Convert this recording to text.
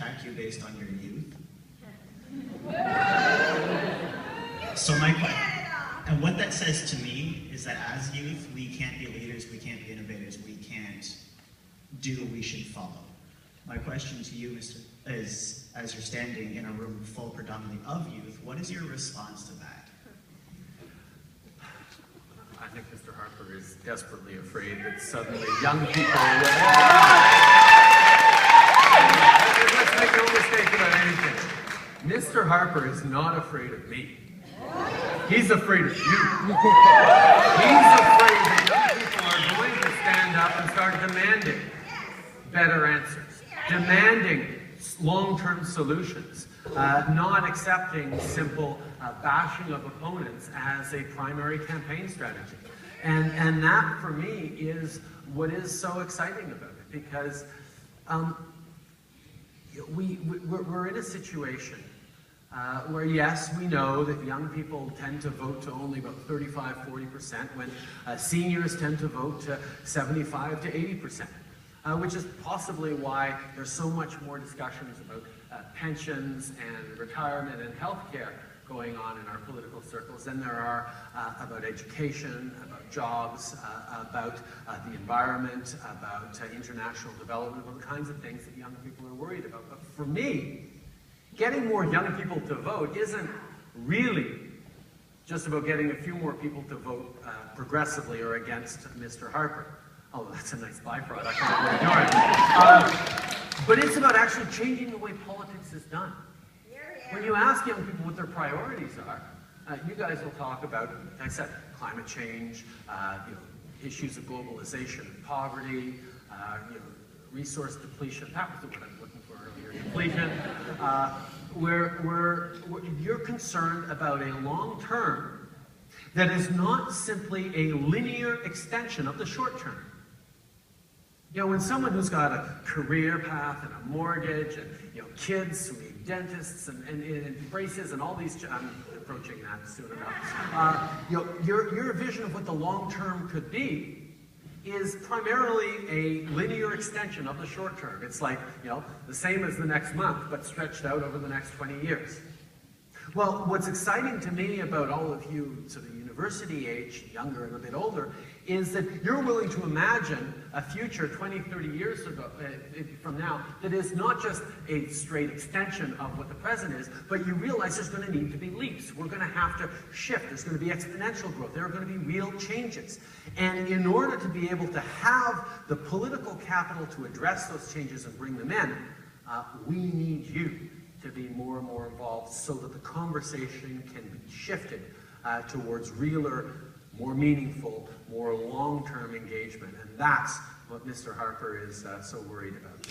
attack you based on your youth. So and what that says to me is that as youth, we can't be leaders, we can't be innovators, we can't do what we should follow. My question to you, Mr. is, as you're standing in a room full predominantly of youth, what is your response to that? I think Mr. Harper is desperately afraid that suddenly young people let's make no mistake about anything. Mr. Harper is not afraid of me. He's afraid of you. He's afraid that young people are going to stand up and start demanding better answers, demanding long-term solutions, not accepting simple bashing of opponents as a primary campaign strategy. And that, for me, is what is so exciting about it, because we're in a situation where, yes, we know that young people tend to vote to only about 35–40%, when seniors tend to vote to 75 to 80%. Which is possibly why there's so much more discussions about pensions and retirement and healthcare going on in our political circles than there are about education, about jobs, about the environment, about international development, about the kinds of things that young people are worried about. But for me, getting more young people to vote isn't really just about getting a few more people to vote progressively or against Mr. Harper. Oh, that's a nice byproduct. But it's about actually changing the way politics is done. When you ask young people what their priorities are, you guys will talk about, like I said, climate change, issues of globalization and poverty, resource depletion. That was the word I was looking for earlier. Depletion. Where you're concerned about a long term that is not simply a linear extension of the short term. When someone who's got a career path and a mortgage and kids who need dentists and braces and all these, I'm approaching that soon enough. Your vision of what the long term could be is primarily a linear extension of the short term. It's like the same as the next month, but stretched out over the next 20 years. Well, what's exciting to me about all of you sort of university age, younger and a bit older, is that you're willing to imagine a future 20, 30 years ago, from now that is not just a straight extension of what the present is, but you realize there's going to need to be leaps. We're going to have to shift. There's going to be exponential growth. There are going to be real changes. And in order to be able to have the political capital to address those changes and bring them in, we need you to be more and more involved so that the conversation can be shifted towards realer, more meaningful, more long-term engagement. And that's what Mr. Harper is so worried about.